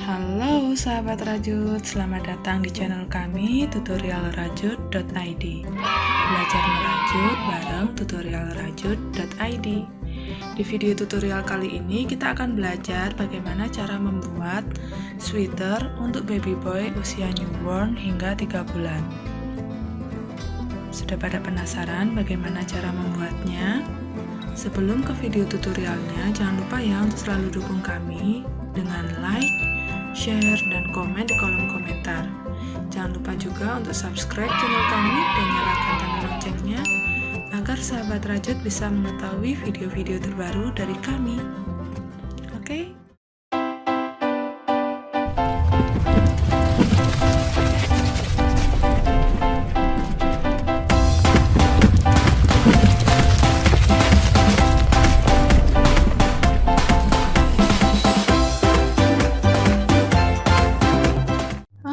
Halo sahabat Rajut, selamat datang di channel kami tutorialrajut.id. Belajar merajut bareng tutorialrajut.id. Di video tutorial kali ini kita akan belajar bagaimana cara membuat sweater untuk baby boy usia newborn hingga 3 bulan. Sudah pada penasaran bagaimana cara membuatnya? Sebelum ke video tutorialnya, jangan lupa ya untuk selalu dukung kami dengan like, share, dan komen di kolom komentar. Jangan lupa juga untuk subscribe channel kami dan nyalakan tanda loncengnya agar sahabat Rajut bisa mengetahui video-video terbaru dari kami. Oke?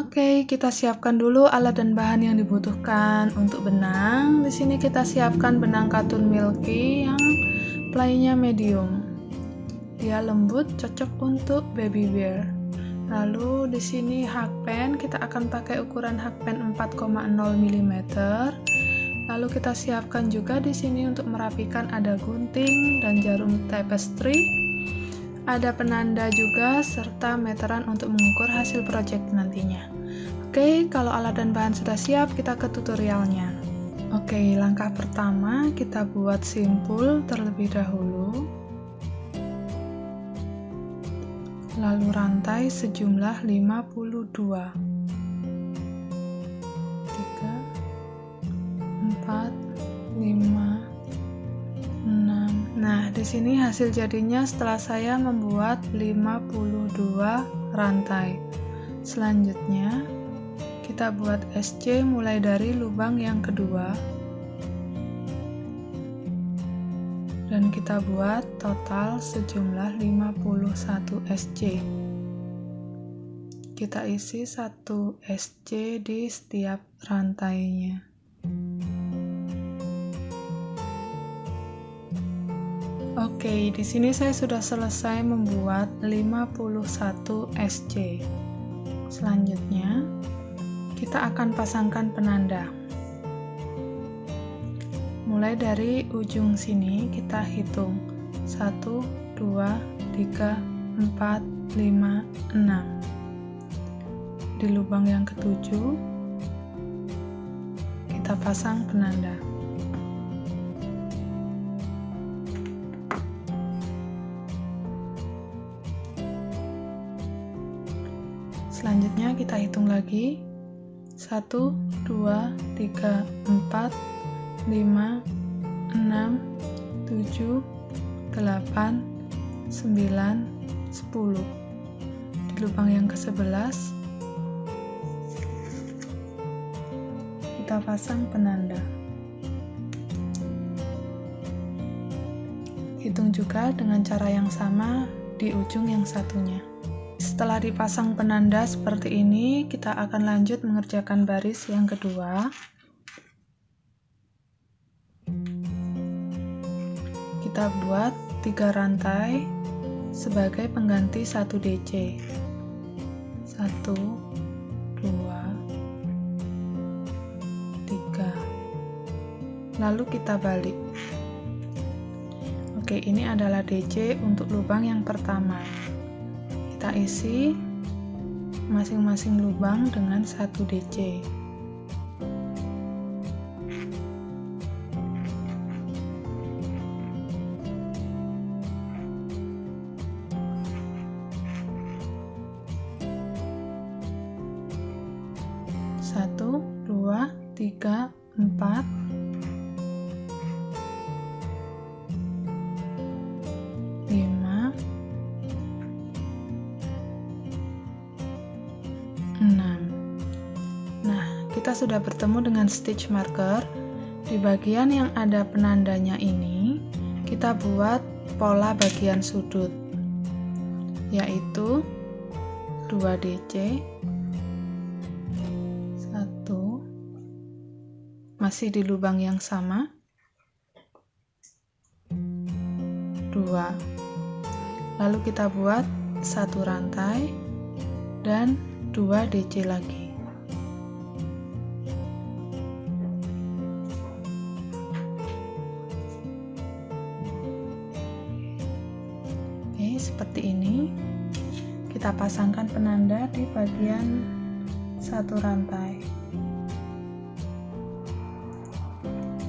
Oke, kita siapkan dulu alat dan bahan yang dibutuhkan. Untuk benang, di sini kita siapkan benang katun milky yang playnya medium. Dia lembut, cocok untuk baby wear. Lalu di sini hakpen, kita akan pakai ukuran hakpen 4,0 mm. Lalu kita siapkan juga di sini untuk merapikan ada gunting dan jarum tapestry. Ada penanda juga serta meteran untuk mengukur hasil project nantinya. Oke, kalau alat dan bahan sudah siap, kita ke tutorialnya. Oke, langkah pertama kita buat simpul terlebih dahulu. Lalu rantai sejumlah 52. 3, 4, 5, 6. Nah, di sini hasil jadinya setelah saya membuat 52 rantai. Selanjutnya, kita buat SC mulai dari lubang yang kedua. Dan kita buat total sejumlah 51 SC. Kita isi 1 SC di setiap rantainya. Oke, di sini saya sudah selesai membuat 51 SC. Selanjutnya, kita akan pasangkan penanda. Mulai dari ujung sini kita hitung 1, 2, 3, 4, 5, 6. Di lubang yang ketujuh kita pasang penanda. Selanjutnya kita hitung lagi 1, 2, 3, 4, 5, 6, 7, 8, 9, 10. Di lubang yang ke-11 kita pasang penanda. Hitung juga dengan cara yang sama di ujung yang satunya. Setelah dipasang penanda seperti ini, kita akan lanjut mengerjakan baris yang kedua. Kita buat 3 rantai sebagai pengganti 1 DC. 1, 2, 3. Lalu kita balik. Oke, ini adalah DC untuk lubang yang pertama. Kita isi masing-masing lubang dengan 1 DC. Satu, 2, 3, 4. 5, 6. Nah, kita sudah bertemu dengan stitch marker. Di bagian yang ada penandanya ini, kita buat pola bagian sudut, yaitu 2 DC, 1, masih di lubang yang sama, 2. Lalu kita buat 1 rantai, dan 2 DC lagi. Oke, seperti ini. Kita pasangkan penanda di bagian satu rantai.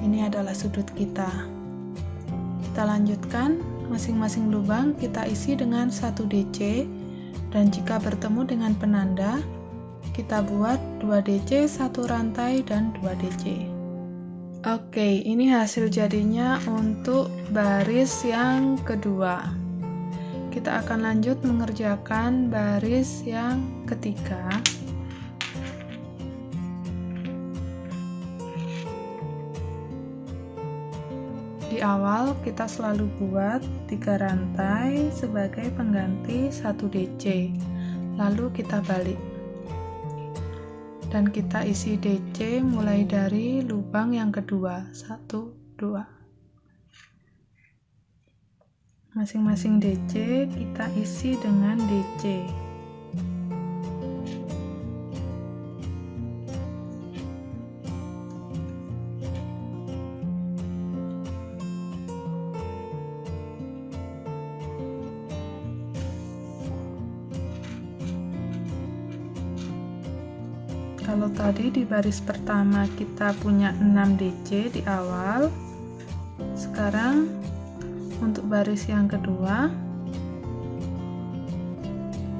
Ini adalah sudut kita. Kita lanjutkan, masing-masing lubang kita isi dengan 1 DC, dan jika bertemu dengan penanda, kita buat 2 DC, 1 rantai, dan 2 DC. Oke, ini hasil jadinya untuk baris yang kedua. Kita akan lanjut mengerjakan baris yang ketiga. Di awal kita selalu buat 3 rantai sebagai pengganti 1 DC, lalu kita balik. Dan kita isi DC mulai dari lubang yang kedua, 1, 2. Masing-masing DC kita isi dengan DC. Kalau tadi di baris pertama kita punya 6 DC di awal, sekarang untuk baris yang kedua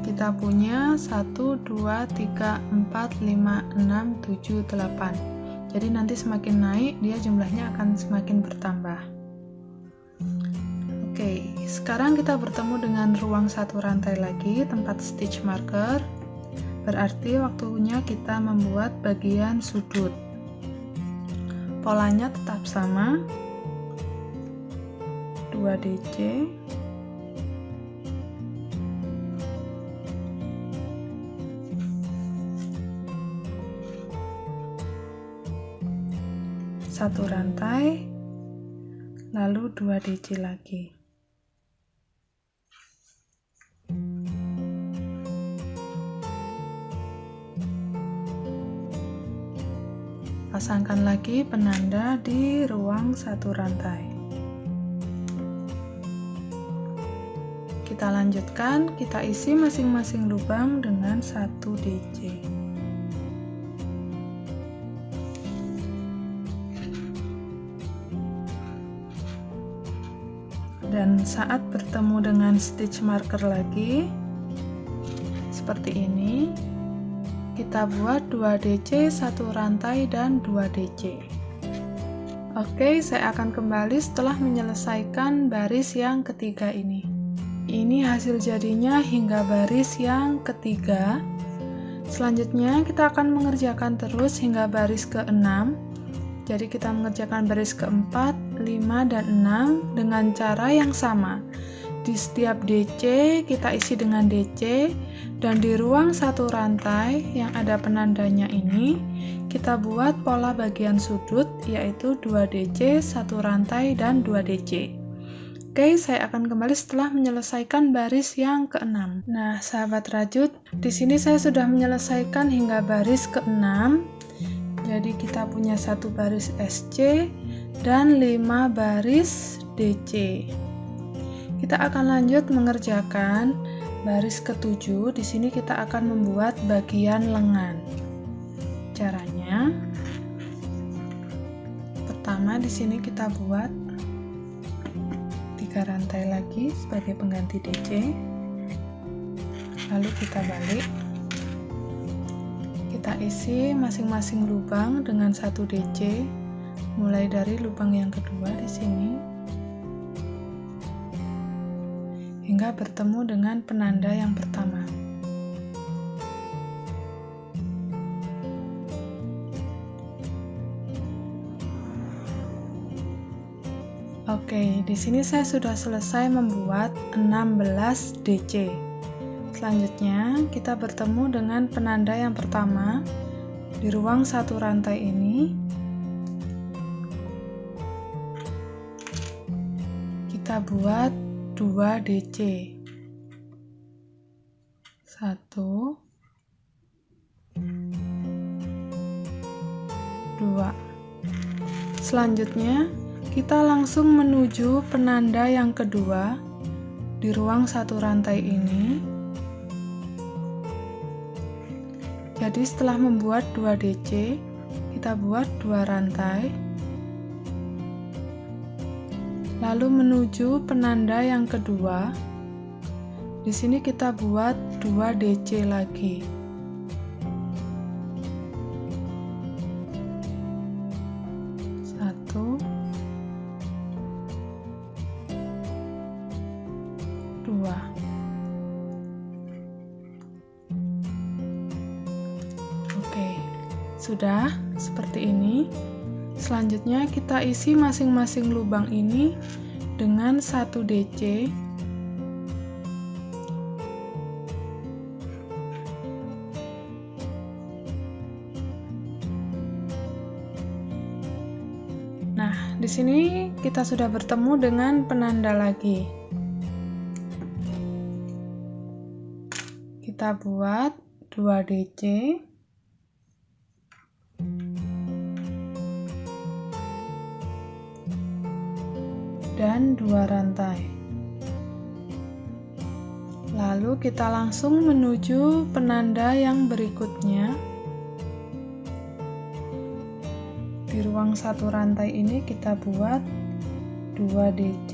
kita punya 1, 2, 3, 4, 5, 6, 7, 8. Jadi nanti semakin naik dia jumlahnya akan semakin bertambah. Oke, sekarang kita bertemu dengan ruang satu rantai lagi, tempat stitch marker. Berarti waktunya kita membuat bagian sudut. Polanya tetap sama, 2 DC, satu rantai, lalu 2 DC lagi. Pasangkan lagi penanda di ruang satu rantai. Kita lanjutkan, kita isi masing-masing lubang dengan 1 DC. Dan saat bertemu dengan stitch marker lagi, seperti ini, kita buat 2 DC, 1 rantai, dan 2 DC. Oke, saya akan kembali setelah menyelesaikan baris yang ketiga ini. Ini hasil jadinya hingga baris yang ketiga. Selanjutnya kita akan mengerjakan terus hingga baris ke-6. Jadi kita mengerjakan baris ke-4, 5, dan 6 dengan cara yang sama. Di setiap DC kita isi dengan DC, dan di ruang satu rantai yang ada penandanya ini kita buat pola bagian sudut, yaitu 2 DC, 1 rantai, dan 2 DC. Oke, saya akan kembali setelah menyelesaikan baris yang ke-6. Nah, sahabat rajut, di sini saya sudah menyelesaikan hingga baris ke-6. Jadi kita punya 1 baris SC dan 5 baris DC. Kita akan lanjut mengerjakan baris ke-7. Di sini kita akan membuat bagian lengan. Caranya, pertama di sini kita buat 3 rantai lagi sebagai pengganti DC, lalu kita balik, kita isi masing-masing lubang dengan 1 DC, mulai dari lubang yang kedua di sini hingga bertemu dengan penanda yang pertama. Oke, di sini saya sudah selesai membuat 16 DC. Selanjutnya, kita bertemu dengan penanda yang pertama di ruang satu rantai ini. Kita buat 2 DC. 1, Selanjutnya, kita langsung menuju penanda yang kedua di ruang satu rantai ini. Jadi setelah membuat 2 DC, kita buat 2 rantai. Lalu menuju penanda yang kedua. Di sini kita buat 2 DC lagi. Satu, 2. Oke, sudah seperti ini. Selanjutnya kita isi masing-masing lubang ini dengan 1 DC. Nah, di sini kita sudah bertemu dengan penanda lagi. Kita buat 2 DC. Dan 2 rantai. Lalu kita langsung menuju penanda yang berikutnya. Di ruang satu rantai ini kita buat 2 DC.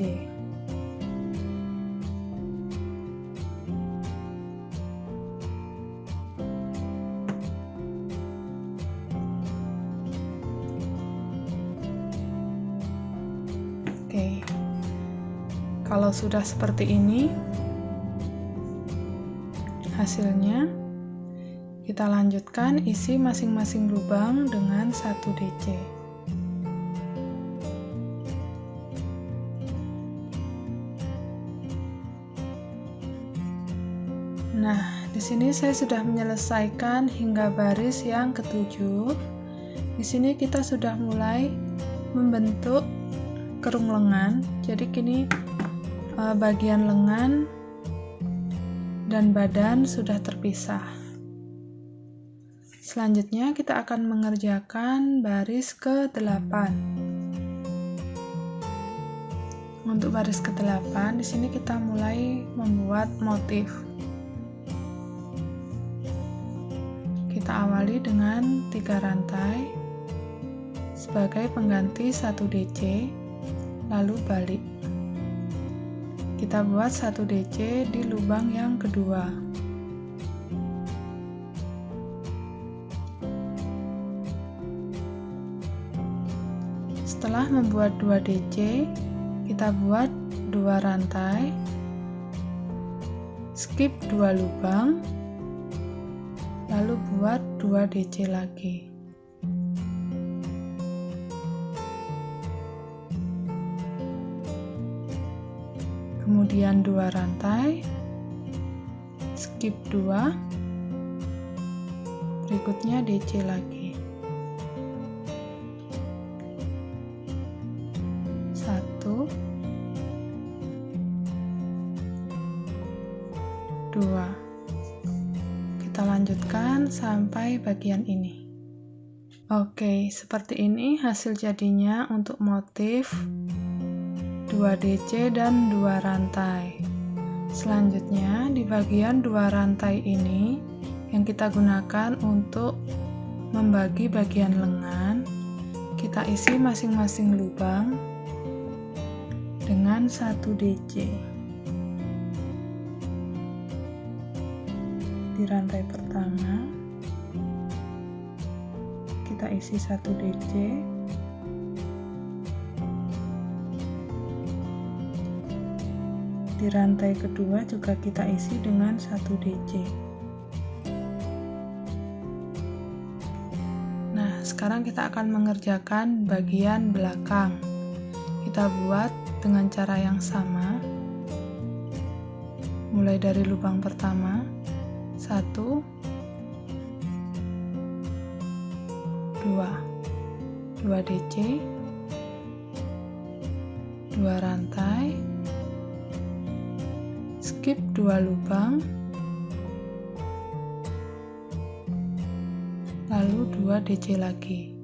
Oke. Kalau sudah seperti ini hasilnya, kita lanjutkan isi masing-masing lubang dengan 1 DC. Nah, di sini saya sudah menyelesaikan hingga baris yang ke-7. Di sini kita sudah mulai membentuk kerung lengan. Jadi kini bagian lengan dan badan sudah terpisah. Selanjutnya kita akan mengerjakan baris ke-8. Untuk baris ke-8 di sini kita mulai membuat motif. Kita awali dengan 3 rantai sebagai pengganti 1 DC, lalu balik. Kita buat 1 DC di lubang yang kedua. Setelah membuat 2 DC, kita buat 2 rantai, skip 2 lubang, lalu buat 2 DC lagi. Kemudian 2 rantai, skip 2, berikutnya DC lagi. 1, 2. Kita lanjutkan sampai bagian ini. Oke, seperti ini hasil jadinya untuk motif 2 DC dan 2 rantai. Selanjutnya di bagian 2 rantai ini yang kita gunakan untuk membagi bagian lengan, kita isi masing-masing lubang dengan 1 DC. Di rantai pertama kita isi 1 DC. Di rantai kedua juga kita isi dengan 1 DC. Nah, sekarang kita akan mengerjakan bagian belakang. Kita buat dengan cara yang sama. Mulai dari lubang pertama, 1, 2 DC, 2 rantai, skip 2 lubang, lalu 2 DC lagi.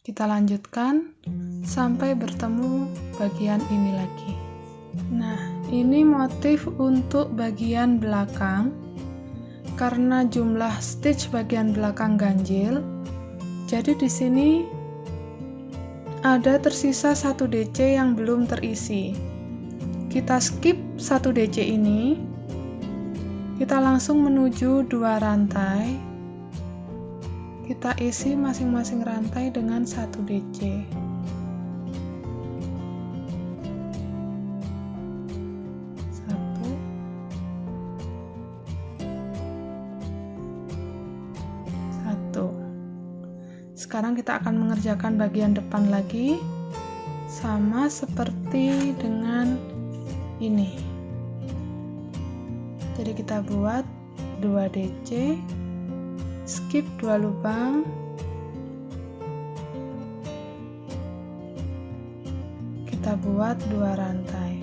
Kita lanjutkan sampai bertemu bagian ini lagi. Nah, ini motif untuk bagian belakang. Karena jumlah stitch bagian belakang ganjil, jadi di sini ada tersisa 1 DC yang belum terisi. Kita skip 1 DC ini, kita langsung menuju 2 rantai. Kita isi masing-masing rantai dengan 1 DC. Sekarang kita akan mengerjakan bagian depan lagi, sama seperti dengan ini. Jadi kita buat 2 DC, skip 2 lubang, kita buat 2 rantai.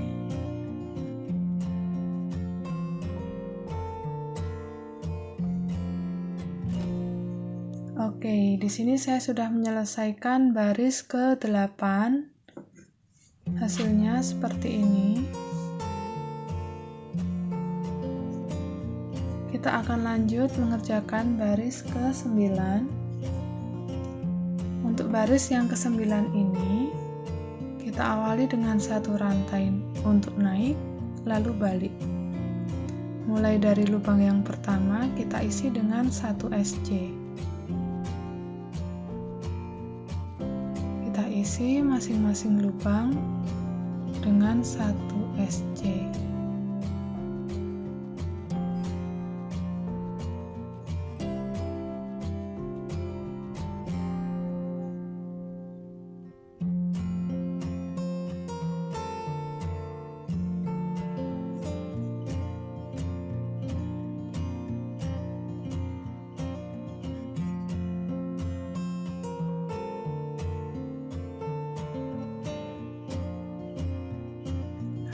Oke, di sini saya sudah menyelesaikan baris ke-8. Hasilnya seperti ini. Kita akan lanjut mengerjakan baris ke-9. Untuk baris yang ke-9 ini, kita awali dengan 1 rantai untuk naik, lalu balik. Mulai dari lubang yang pertama, kita isi dengan 1 SC. Kita isi masing-masing lubang dengan 1 SC.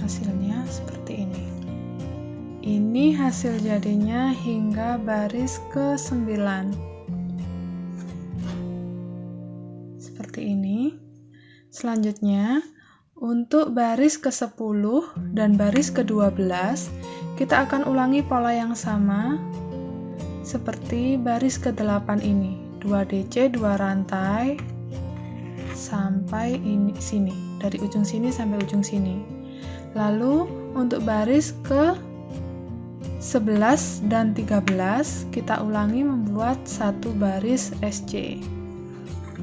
Hasilnya seperti ini. Ini hasil jadinya hingga baris ke-9. Seperti ini. Selanjutnya, untuk baris ke-10 dan baris ke-12, kita akan ulangi pola yang sama seperti baris ke-8 ini. 2 DC, 2 rantai sampai sini, dari ujung sini sampai ujung sini. Lalu untuk baris ke-11 dan 13 kita ulangi membuat 1 baris SC.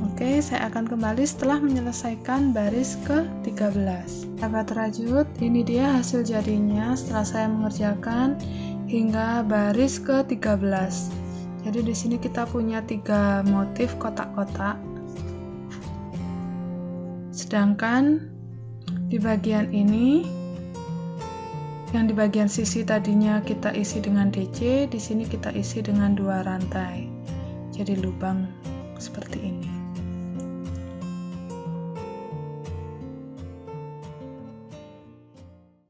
Oke, saya akan kembali setelah menyelesaikan baris ke-13. Sahabat rajut, ini dia hasil jadinya setelah saya mengerjakan hingga baris ke-13. Jadi di sini kita punya 3 motif kotak-kotak. Sedangkan di bagian ini, yang di bagian sisi tadinya kita isi dengan DC, di sini kita isi dengan 2 rantai. Jadi lubang seperti ini.